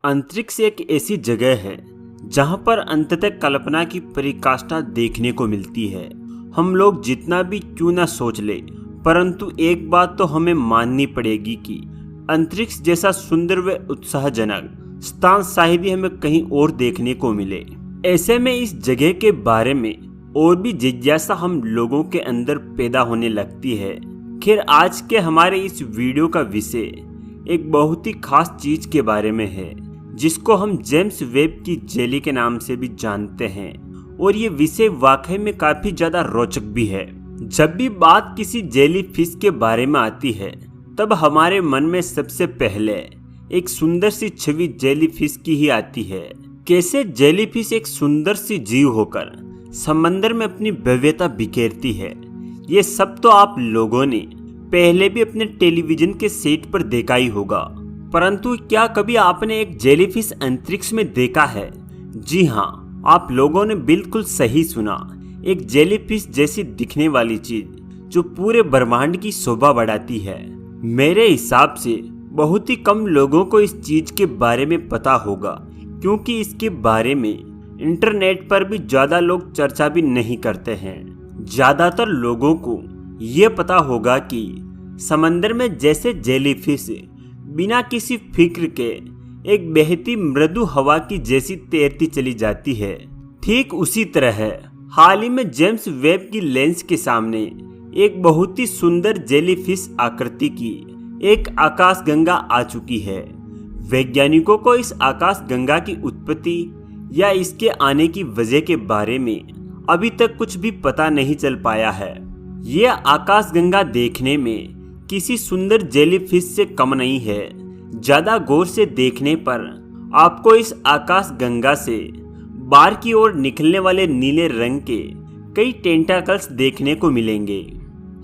अंतरिक्ष एक ऐसी जगह है जहां पर अंततः कल्पना की पराकाष्ठा देखने को मिलती है। हम लोग जितना भी क्यों ना सोच ले, परंतु एक बात तो हमें माननी पड़ेगी कि अंतरिक्ष जैसा सुंदर व उत्साहजनक स्थान शायद ही हमें कहीं और देखने को मिले। ऐसे में इस जगह के बारे में और भी जिज्ञासा हम लोगों के अंदर पैदा होने लगती है। खैर, आज के हमारे इस वीडियो का विषय एक बहुत ही खास चीज के बारे में है, जिसको हम जेम्स वेब की जेली के नाम से भी जानते हैं। और ये विषय वाकई में काफी ज्यादा रोचक भी है। जब भी बात किसी जेली फिश के बारे में आती है, तब हमारे मन में सबसे पहले एक सुंदर सी छवि जेली फिश की ही आती है। कैसे जेली फिश एक सुंदर सी जीव होकर समंदर में अपनी भव्यता बिखेरती है, ये सब तो आप लोगों ने पहले भी अपने टेलीविजन के सेट पर देखा ही होगा। परंतु क्या कभी आपने एक जेलीफिश अंतरिक्ष में देखा है? जी हाँ, आप लोगों ने बिल्कुल सही सुना। एक जेलीफिश जैसी दिखने वाली चीज जो पूरे ब्रह्मांड की शोभा बढ़ाती है। मेरे हिसाब से बहुत ही कम लोगों को इस चीज के बारे में पता होगा, क्योंकि इसके बारे में इंटरनेट पर भी ज्यादा लोग चर्चा भी नहीं करते हैं। ज्यादातर लोगों को ये पता होगा कि समंदर में जैसे जेलीफिश बिना किसी फिक्र के एक बहती मृदु हवा की जैसी तैरती चली जाती है, ठीक उसी तरह हाल ही में जेम्स वेब की लेंस के सामने एक बहुत ही सुंदर जेलीफिश आकृति की एक आकाशगंगा आ चुकी है। वैज्ञानिकों को इस आकाशगंगा की उत्पत्ति या इसके आने की वजह के बारे में अभी तक कुछ भी पता नहीं चल पाया है। यह आकाशगंगा देखने में किसी सुंदर जेलीफिश से कम नहीं है। ज्यादा गौर से देखने पर आपको इस आकाशगंगा से बाहर की ओर निकलने वाले नीले रंग के कई टेंटाकल्स देखने को मिलेंगे।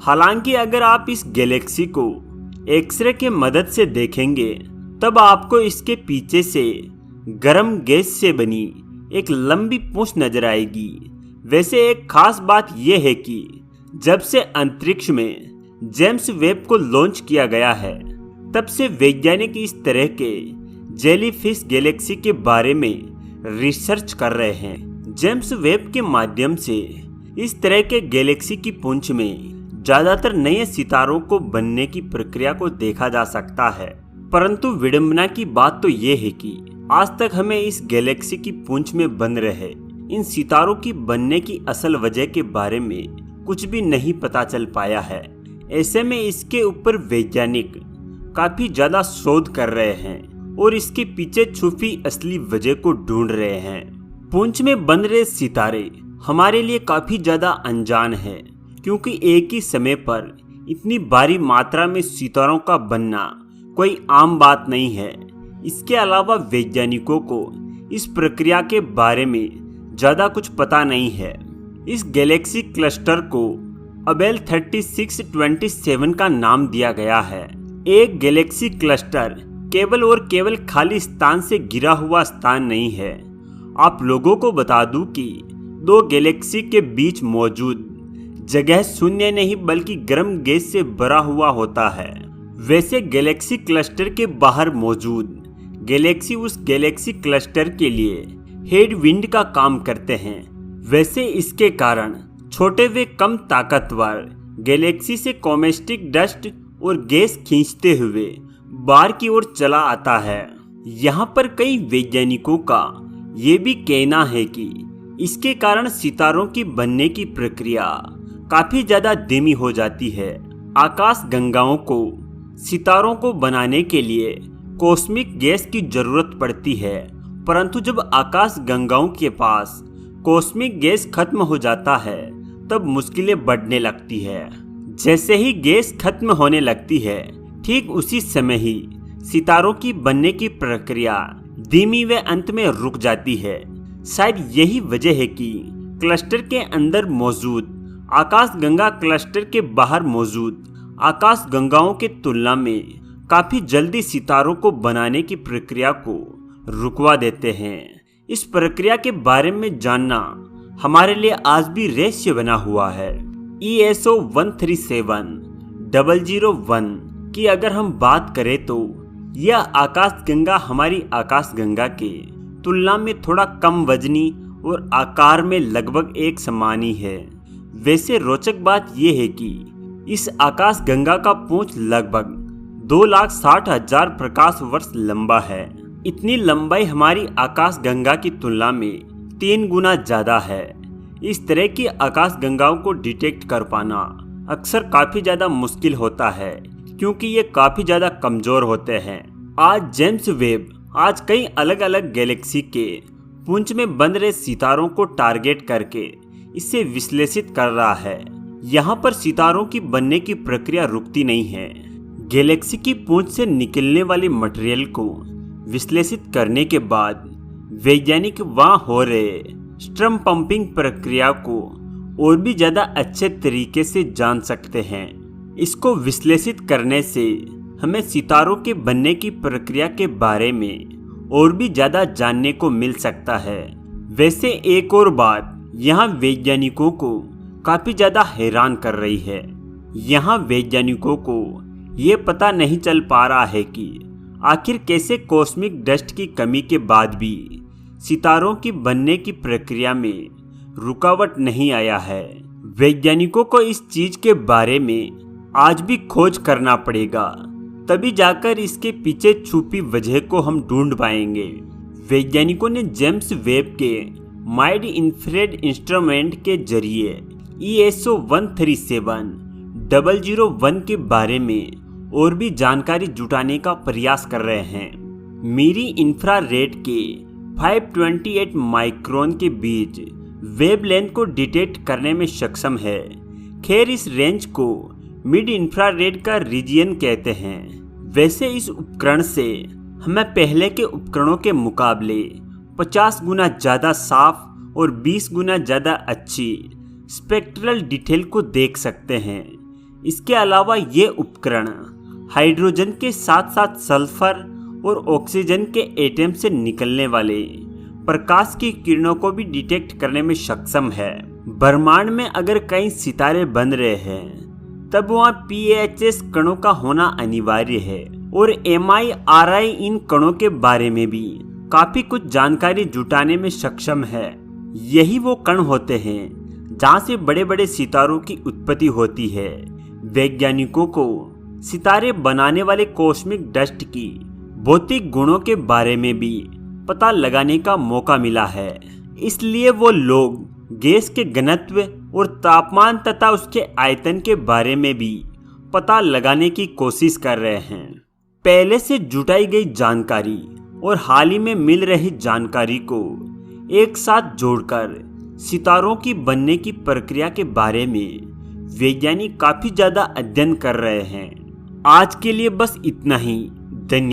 हालांकि अगर आप इस गैलेक्सी को एक्सरे के मदद से देखेंगे, तब आपको इसके पीछे से गर्म गैस से बनी एक लंबी पूंछ नजर आएगी। वैसे एक खास बात यह है कि जब से अंतरिक्ष में जेम्स वेब को लॉन्च किया गया है, तब से वैज्ञानिक इस तरह के जेलीफिश गैलेक्सी के बारे में रिसर्च कर रहे हैं। जेम्स वेब के माध्यम से इस तरह के गैलेक्सी की पूंछ में ज्यादातर नए सितारों को बनने की प्रक्रिया को देखा जा सकता है। परंतु विडंबना की बात तो ये है कि आज तक हमें इस गैलेक्सी की पूंछ में बन रहे इन सितारों की बनने की असल वजह के बारे में कुछ भी नहीं पता चल पाया है। ऐसे में इसके ऊपर वैज्ञानिक काफी ज्यादा शोध कर रहे हैं और इसके पीछे छुपी असली वजह को ढूंढ रहे हैं। पूंछ में बन रहे सितारे हमारे लिए काफी ज्यादा अनजान है, क्योंकि एक ही समय पर इतनी भारी मात्रा में सितारों का बनना कोई आम बात नहीं है। इसके अलावा वैज्ञानिकों को इस प्रक्रिया के बारे में ज्यादा कुछ पता नहीं है। इस गैलेक्सी क्लस्टर को अबेल 3627 का नाम दिया गया है। एक गैलेक्सी क्लस्टर केवल और केवल खाली स्थान से घिरा हुआ स्थान नहीं है। आप लोगों को बता दूं कि दो गैलेक्सी के बीच मौजूद जगह शून्य नहीं बल्कि गर्म गैस से भरा हुआ होता है। वैसे गैलेक्सी क्लस्टर के बाहर मौजूद गैलेक्सी उस गैलेक्सी क्लस्टर के लिए हेडविंड का काम करते हैं। वैसे इसके कारण छोटे व कम ताकतवर गैलेक्सी से कॉमेस्टिक डस्ट और गैस खींचते हुए बाहर की ओर चला आता है। यहाँ पर कई वैज्ञानिकों का ये भी कहना है कि इसके कारण सितारों की बनने की प्रक्रिया काफी ज्यादा धीमी हो जाती है। आकाश गंगाओं को सितारों को बनाने के लिए कॉस्मिक गैस की जरूरत पड़ती है, परंतु जब आकाश गंगाओं के पास कॉस्मिक गैस खत्म हो जाता है, तब मुश्किलें बढ़ने लगती है। जैसे ही गैस खत्म होने लगती है, ठीक उसी समय ही सितारों की बनने की प्रक्रिया धीमी व अंत में रुक जाती है। शायद यही वजह है कि क्लस्टर के अंदर मौजूद आकाशगंगा क्लस्टर के बाहर मौजूद आकाशगंगाओं के तुलना में काफी जल्दी सितारों को बनाने की प्रक्रिया को रुकवा देते हैं। इस प्रक्रिया के बारे में जानना हमारे लिए आज भी रहस्य बना हुआ है। ESO 137001 की अगर हम बात करें तो यह आकाशगंगा हमारी आकाशगंगा के तुलना में थोड़ा कम वजनी और आकार में लगभग एक समान ही है। वैसे रोचक बात यह है कि इस आकाशगंगा का पूंछ लगभग 2,60,000 प्रकाश वर्ष लंबा है। इतनी लंबाई हमारी आकाशगंगा की तुलना में 3 गुना ज्यादा है। इस तरह की आकाशगंगाओं को डिटेक्ट कर पाना अक्सर काफी ज्यादा मुश्किल होता है, क्योंकि ये काफी ज्यादा कमजोर होते हैं। आज जेम्स वेब कई अलग अलग गैलेक्सी के पुंज में बन रहे सितारों को टारगेट करके इसे विश्लेषित कर रहा है। यहाँ पर सितारों की बनने की प्रक्रिया रुकती नहीं है। गैलेक्सी की पुंज से निकलने वाले मटेरियल को विश्लेषित करने के बाद वैज्ञानिक वहां हो रहे स्ट्रम पंपिंग प्रक्रिया को और भी ज्यादा अच्छे तरीके से जान सकते हैं। इसको विश्लेषित करने से हमें सितारों के बनने की प्रक्रिया के बारे में और भी ज्यादा जानने को मिल सकता है। वैसे एक और बात यहाँ वैज्ञानिकों को काफी ज्यादा हैरान कर रही है। यहाँ वैज्ञानिकों को ये पता नहीं चल पा रहा है कि आखिर कैसे कॉस्मिक डस्ट की कमी के बाद भी सितारों की बनने की प्रक्रिया में रुकावट नहीं आया है। वैज्ञानिकों को इस चीज के बारे में आज भी खोज करना पड़ेगा, तभी जाकर इसके पीछे छुपी वजह को हम ढूंढ पाएंगे। वैज्ञानिकों ने जेम्स वेब के वाइड इंफ्रारेड इंस्ट्रूमेंट के जरिए ESO 137001 के बारे में और भी जानकारी जुटाने का प्रयास कर रहे हैं। मीरी इंफ्रारेड के 528 माइक्रोन के बीच वेवलेंथ को डिटेक्ट करने में सक्षम है। खैर, इस रेंज को मिड इंफ्रारेड का रीजियन कहते हैं। वैसे इस उपकरण से हमें पहले के उपकरणों के मुकाबले 50 गुना ज़्यादा साफ और 20 गुना ज़्यादा अच्छी स्पेक्ट्रल डिटेल को देख सकते हैं। इसके अलावा ये उपकरण हाइड्रोजन के साथ साथ सल्फर और ऑक्सीजन के एटम से निकलने वाले प्रकाश की किरणों को भी डिटेक्ट करने में सक्षम है। ब्रह्मांड में अगर कई सितारे बन रहे हैं तब वहाँ PHS कणों का होना अनिवार्य है, और MIRI इन कणों के बारे में भी काफी कुछ जानकारी जुटाने में सक्षम है। यही वो कण होते हैं जहाँ से बड़े बड़े सितारों की उत्पत्ति होती है। वैज्ञानिकों को सितारे बनाने वाले कॉस्मिक डस्ट की भौतिक गुणों के बारे में भी पता लगाने का मौका मिला है। इसलिए वो लोग गैस के घनत्व और तापमान तथा उसके आयतन के बारे में भी पता लगाने की कोशिश कर रहे हैं। पहले से जुटाई गई जानकारी और हाल ही में मिल रही जानकारी को एक साथ जोड़कर सितारों की बनने की प्रक्रिया के बारे में वैज्ञानिक काफी ज्यादा अध्ययन कर रहे हैं। आज के लिए बस इतना ही। धन्यवाद।